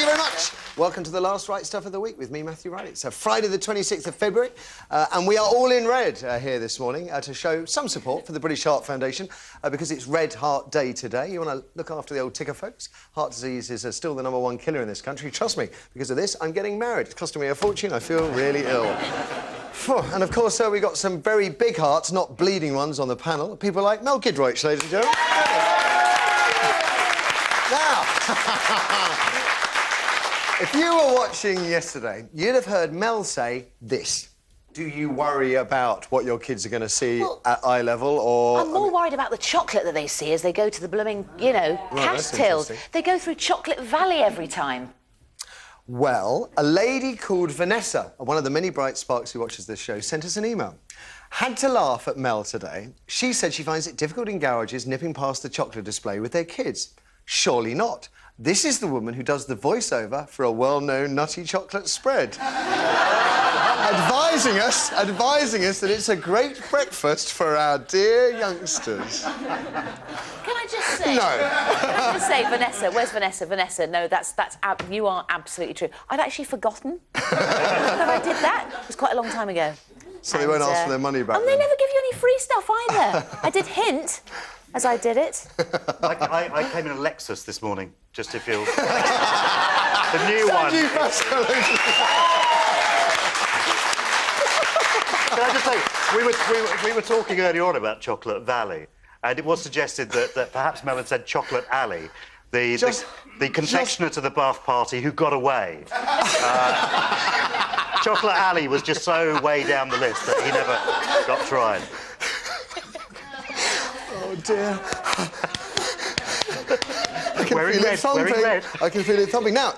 you very much. Welcome to the last Right Stuff of the week with me, Matthew Riley. It's Friday the 26th of February, and we are all in red here this morning to show some support for the British Heart Foundation because it's Red Heart Day today. You want to look after the old ticker, folks. Heart disease is still the #1 killer in this country. Trust me, because of this, I'm getting married. It's costing me a fortune. I feel really ill. And, of course, we got some very big hearts, not bleeding ones, on the panel. People like Mel Gidroich, ladies and gentlemen. Now, if you were watching yesterday, you'd have heard Mel say this. Do you worry about what your kids are going to see at eye level, or...? I'm more worried about the chocolate that they see as they go to the blooming, you know, cash tills. They go through Chocolate Valley every time. Well, a lady called Vanessa, one of the many bright sparks who watches this show, sent us an email. Had to laugh at Mel today. She said she finds it difficult in garages nipping past the chocolate display with their kids. Surely not. This is the woman who does the voiceover for a well-known nutty chocolate spread. advising us that it's a great breakfast for our dear youngsters. Can I just say... No. Can I just say, Vanessa, where's Vanessa? Vanessa, no, you are absolutely true. I'd actually forgotten that I did that. It was quite a long time ago. So they won't ask for their money back, And then? they never give you any free stuff either. I did hint as I did it. I came in a Lexus this morning, just to feel... the new one. Thank you, absolutely. Can I just say, we were talking earlier on about Chocolate Valley, and it was suggested that perhaps Mel had said Chocolate Alley, the confectioner to the bath party who got away. Chocolate Alley was just so way down the list that he never got tried. Oh, dear. I can Wearing feel red, it thumping. wearing red. I can feel it thumping. Now,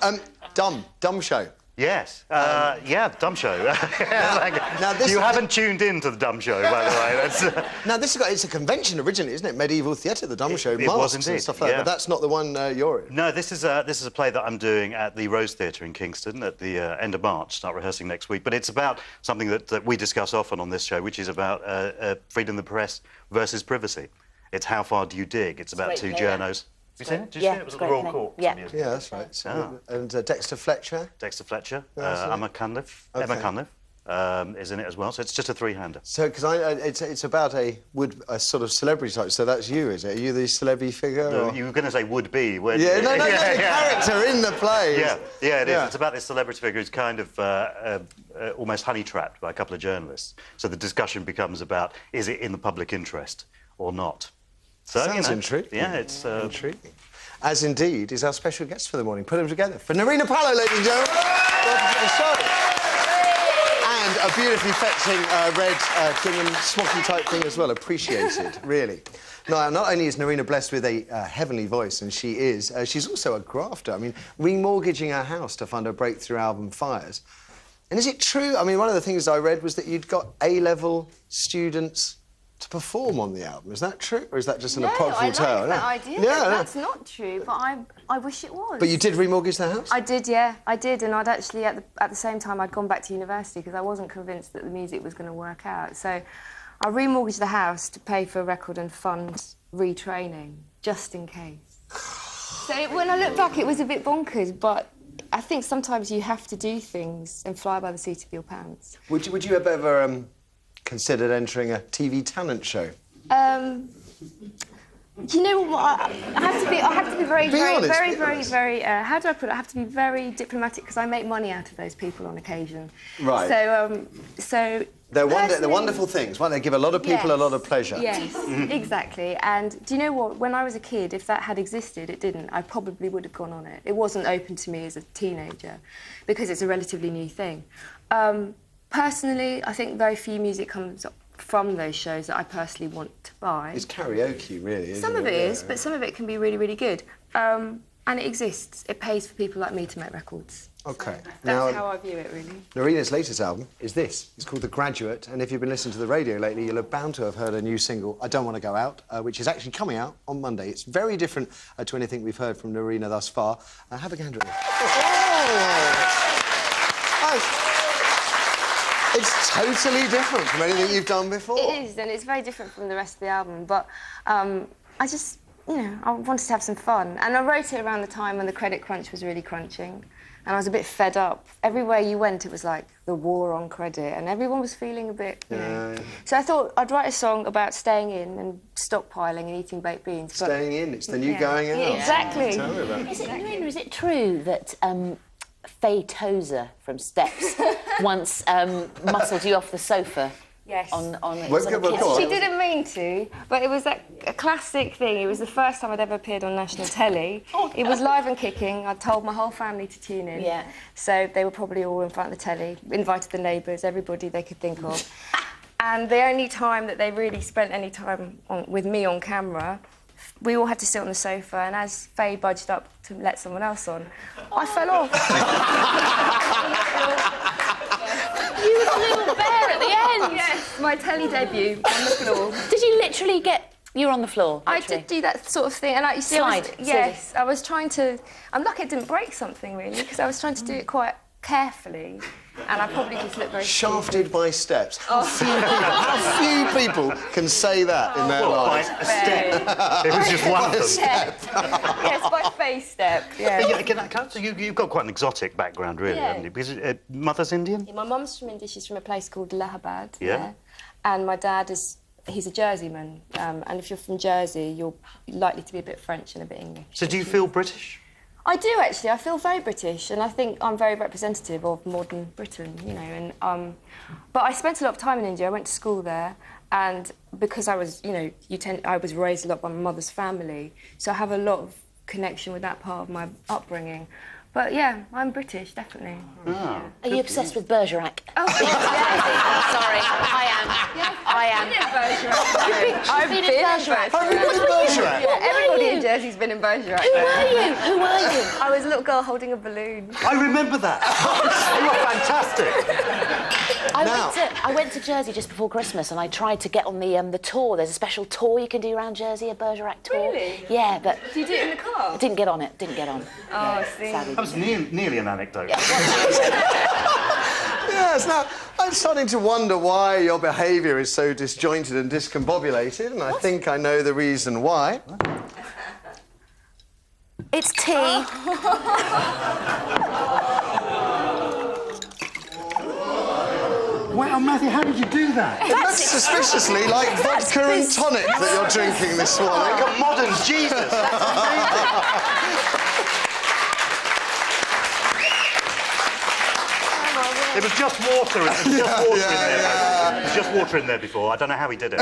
dumb show. Yes. Yeah, Dumb Show. You haven't tuned in to the Dumb Show, by the way. That's, Now, it's a convention originally, isn't it? Medieval theatre, the Dumb Show. It was indeed. And stuff like that, but that's not the one you're in. No, this is a play that I'm doing at the Rose Theatre in Kingston at the end of March. Start rehearsing next week. But it's about something that we discuss often on this show, which is about freedom of the press versus privacy. It's how far do you dig? It's about two journos. Have you seen it? Did you see it? It was at the Royal Court. Yeah, that's right. So, and Dexter Fletcher. Dexter Fletcher, Emma Cunliffe. Okay. Emma Cunliffe is in it as well. So it's just a three-hander. So, because it's about a sort of celebrity type. So that's you, is it? Are you the celebrity figure? No, or? You were going to say would-be, weren't you? Yeah, no, the character in the play. Yeah, it is. It's about this celebrity figure who's kind of almost honey-trapped by a couple of journalists. So the discussion becomes about, is it in the public interest or not? So, sounds intriguing. Yeah, it's... intriguing. As indeed is our special guest for the morning. Put them together. For Nerina Pallot, ladies and gentlemen. Welcome to the show. And a beautifully fetching red gingham smocky type thing as well. Appreciated, really. Now, not only is Nerina blessed with a heavenly voice, and she's also a grafter. I mean, remortgaging her house to fund her breakthrough album, Fires. And is it true? I mean, one of the things I read was that you'd got A-level students to perform on the album. Is that true, or is that just an apocryphal tale? No, I like that idea. Yeah, that's not true, but I wish it was. But you did remortgage the house? I did, yeah, I did, and I'd actually, at the same time, I'd gone back to university because I wasn't convinced that the music was going to work out. So I remortgaged the house to pay for a record and fund retraining, just in case. So when I look back, it was a bit bonkers, but I think sometimes you have to do things and fly by the seat of your pants. Would you have ever considered entering a TV talent show? You know what? I have to be very, how do I put it? I have to be very diplomatic because I make money out of those people on occasion. Right. So they're wonderful things, won't they? Give a lot of people a lot of pleasure. Yes, exactly. And do you know what? When I was a kid, if that had existed, it didn't, I probably would have gone on it. It wasn't open to me as a teenager because it's a relatively new thing. Personally, I think very few music comes from those shows that I personally want to buy. It's karaoke, really, isn't it? Some of it is, but some of it can be really, really good. And it exists. It pays for people like me to make records. OK. That's how I view it, really. Nerina's latest album is this. It's called The Graduate, and if you've been listening to the radio lately, you'll have bound to have heard a new single, I Don't Want to Go Out, which is actually coming out on Monday. It's very different to anything we've heard from Nerina thus far. Have a gander at it. Oh! It's totally different from anything you've done before. It is, and it's very different from the rest of the album, but I you know, I wanted to have some fun. And I wrote it around the time when the credit crunch was really crunching. And I was a bit fed up. Everywhere you went, it was like the war on credit, and everyone was feeling a bit, you know. So I thought I'd write a song about staying in and stockpiling and eating baked beans. Staying in, it's the new going out. Yeah, exactly. Tell me about it. Nerina, is it true that Faye Tozer from Steps once muscled you off the sofa? Yes. She She didn't mean to, but it was a classic thing. It was the first time I'd ever appeared on national telly. It was live and kicking. I told my whole family to tune in. Yeah. So they were probably all in front of the telly, invited the neighbours, everybody they could think of. And the only time that they really spent any time with me on camera, we all had to sit on the sofa, and as Faye budged up to let someone else on, I fell off. You were the little bear at the end. Yes, my telly debut on the floor. Did you literally get... You were on the floor, literally? I did do that sort of thing. And you see, Slide. Yes, I was trying to... I'm lucky I didn't break something, really, because I was trying to do it quite carefully. And I probably just looked very Shafted by Steps. How few people can say that in their lives? By a step. It was just one of them. Yes, by Faye's Step, yeah. So you've got quite an exotic background, really, haven't you? Because mother's Indian? My mum's from India. She's from a place called Allahabad. Yeah. And my dad he's a Jerseyman. And if you're from Jersey, you're likely to be a bit French and a bit English. So do you feel British? I do, actually. I feel very British, and I think I'm very representative of modern Britain, you know. And but I spent a lot of time in India. I went to school there, and because I was, you know, I was raised a lot by my mother's family, so I have a lot of connection with that part of my upbringing. But yeah, I'm British, definitely. Oh, Are you obsessed with Bergerac? Oh, yeah. Sorry, I am. I am. I've been in Bergerac. Bergerac? Yeah, everybody in Jersey's been in Bergerac. Who were you? Who were you? I was a little girl holding a balloon. I remember that. You were fantastic. I went to Jersey just before Christmas, and I tried to get on the tour. There's a special tour you can do around Jersey, a Bergerac tour. Really? Yeah, but... Do you do it in the car? I didn't get on it. Didn't get on. Oh, I see. Sadly. That was nearly an anecdote. Yes, now, I'm starting to wonder why your behaviour is so disjointed and discombobulated, and I think I know the reason why. It's tea. Wow, Matthew, how did you do that? It looks suspiciously like vodka and tonic that you're drinking this morning. Like a modern Jesus. That's amazing. It was just water. It was just water in there. It was just water in there before. I don't know how he did it.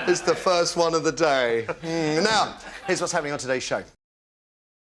It's the first one of the day. Now, here's what's happening on today's show.